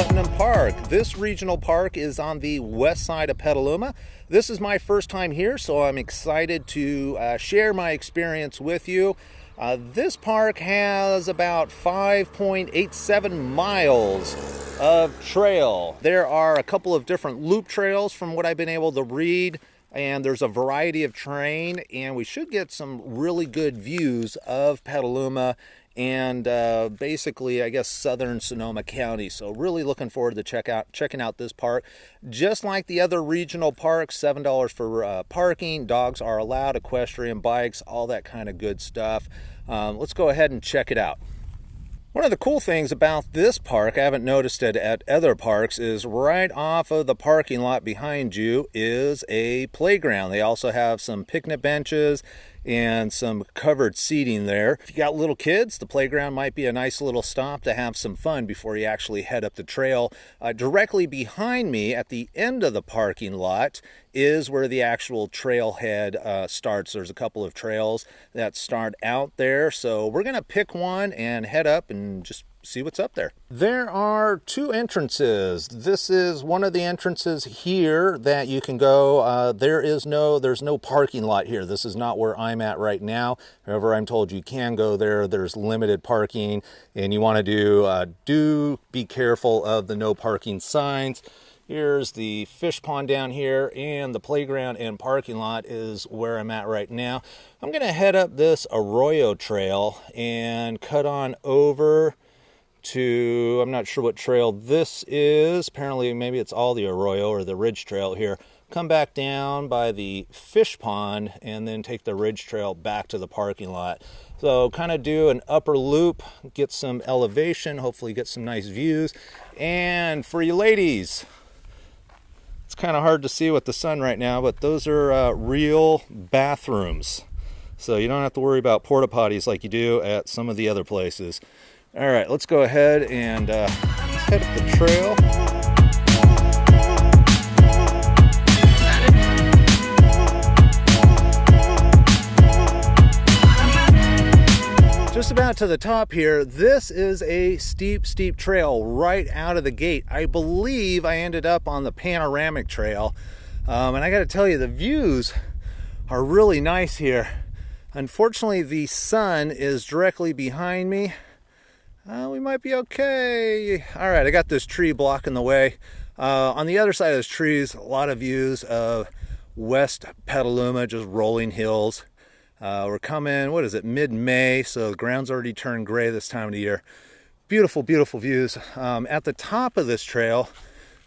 Putnam Park. This regional park is on the west side of Petaluma. This is my first time here, so I'm excited to share my experience with you. This park has about 5.87 miles of trail. There are a couple of different loop trails from what I've been able to read, and there's a variety of terrain, and we should get some really good views of Petaluma and basically, I guess, southern Sonoma County. So really looking forward to checking out this park. Just like the other regional parks, $7 for parking. Dogs are allowed, equestrian, bikes, all that kind of good stuff. Let's go ahead and check it out. One of the cool things about this park, I haven't noticed it at other parks, is right off of the parking lot behind you is a playground. They also have some picnic benches and some covered seating there. If you got little kids, the playground might be a nice little stop to have some fun before you actually head up the trail. Directly behind me at the end of the parking lot is where the actual trailhead starts. There's a couple of trails that start out there, so we're gonna pick one and head up and just see what's up there. There are two entrances. This is one of the entrances here that you can go. There's no parking lot here. This is not where I'm at right now. However, I'm told you can go there. There's limited parking, and you want to do be careful of the no parking signs. Here's the fish pond down here, and the playground and parking lot is where I'm at right now. I'm gonna head up this Arroyo Trail and cut on over to, I'm not sure what trail this is. Apparently maybe it's all the Arroyo or the Ridge Trail here. Come back down by the fish pond and then take the Ridge Trail back to the parking lot. So kind of do an upper loop, get some elevation, hopefully get some nice views. And for you ladies, it's kind of hard to see with the sun right now, but those are real bathrooms. So you don't have to worry about porta potties like you do at some of the other places. All right, let's go ahead and let's head up the trail. Just about to the top here. This is a steep trail right out of the gate. I believe I ended up on the panoramic trail. And I got to tell you, the views are really nice here. Unfortunately, the sun is directly behind me. We might be okay. All right, I got this tree blocking the way. On the other side of this tree is a lot of views of West Petaluma, just rolling hills. We're coming, what is it, mid-May, so the ground's already turned gray this time of the year. Beautiful, beautiful views. At the top of this trail,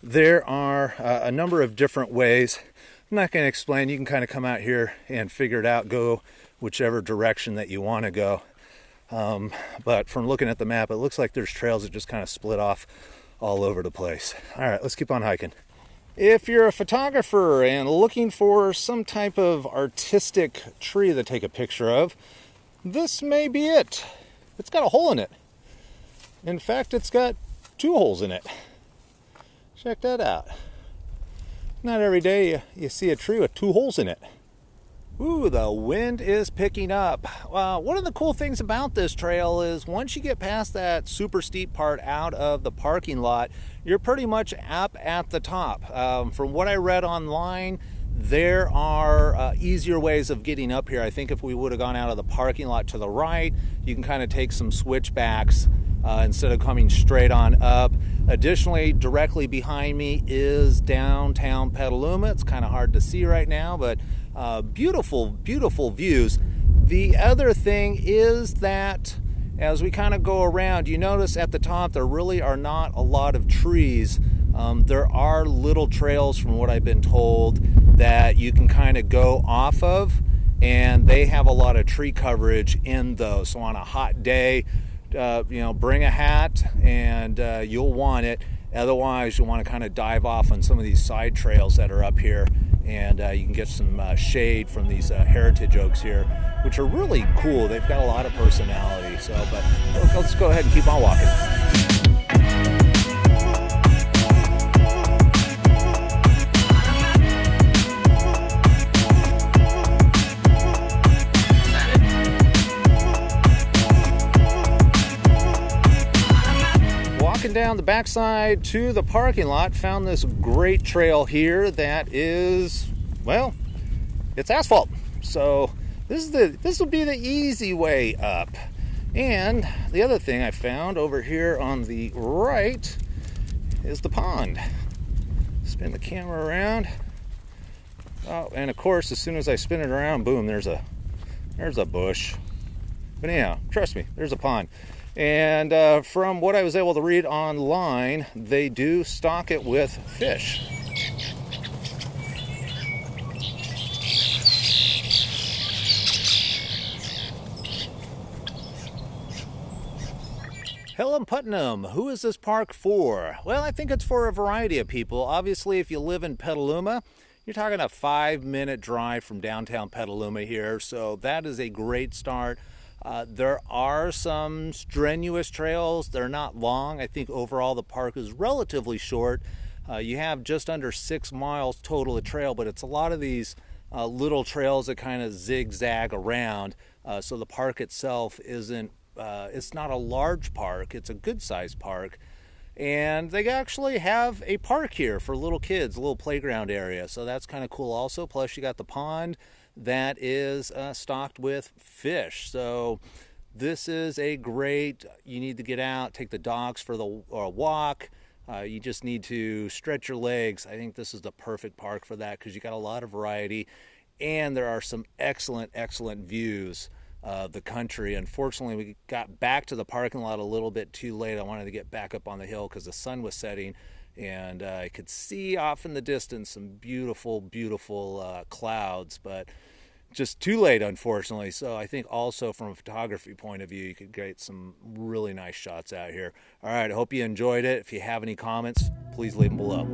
there are a number of different ways. I'm not going to explain. You can kind of come out here and figure it out, go whichever direction that you want to go. But from looking at the map, it looks like there's trails that just kind of split off all over the place. All right, let's keep on hiking. If you're a photographer and looking for some type of artistic tree to take a picture of, this may be it. It's got a hole in it. In fact, it's got 2 holes in it. Check that out. Not every day you see a tree with 2 holes in it. Ooh, the wind is picking up. One of the cool things about this trail is once you get past that super steep part out of the parking lot, you're pretty much up at the top. From what I read online, there are easier ways of getting up here. I think if we would have gone out of the parking lot to the right, you can kind of take some switchbacks instead of coming straight on up. Additionally, directly behind me is downtown Petaluma. It's kind of hard to see right now, but beautiful, beautiful views. The other thing is that as we kind of go around, you notice at the top there really are not a lot of trees. There are little trails, from what I've been told, that you can kind of go off of, and they have a lot of tree coverage in those. So on a hot day, bring a hat and you'll want it. Otherwise, you'll want to kind of dive off on some of these side trails that are up here, and you can get some shade from these heritage oaks here, which are really cool. They've got a lot of personality. But let's go ahead and keep on walking. hiking down the backside to the parking lot, found this great trail here that is, well, it's asphalt. So this will be the easy way up. And the other thing I found over here on the right is the pond. Spin the camera around. Oh, and of course, as soon as I spin it around, boom, there's a bush. But anyhow, trust me, there's a pond. And from what I was able to read online, they do stock it with fish. Helen Putnam, who is this park for? Well, I think it's for a variety of people. Obviously, if you live in Petaluma, you're talking a 5-minute drive from downtown Petaluma here, so that is a great start. There are some strenuous trails. They're not long. I think overall the park is relatively short. You have just under 6 miles total of trail, but it's a lot of these little trails that kind of zigzag around. So the park itself isn't, it's not a large park. It's a good-sized park. And they actually have a park here for little kids, a little playground area. So that's kind of cool also. Plus you got the pond that is stocked with fish. So this is a great, you need to get out, take the dogs for the walk. You just need to stretch your legs. I think this is the perfect park for that because you got a lot of variety and there are some excellent views of the country. Unfortunately, we got back to the parking lot a little bit too late. I wanted to get back up on the hill because the sun was setting and I could see off in the distance some beautiful clouds, but just too late, unfortunately. So I think also from a photography point of view, you could get some really nice shots out here. All right, I hope you enjoyed it. If you have any comments, please leave them below.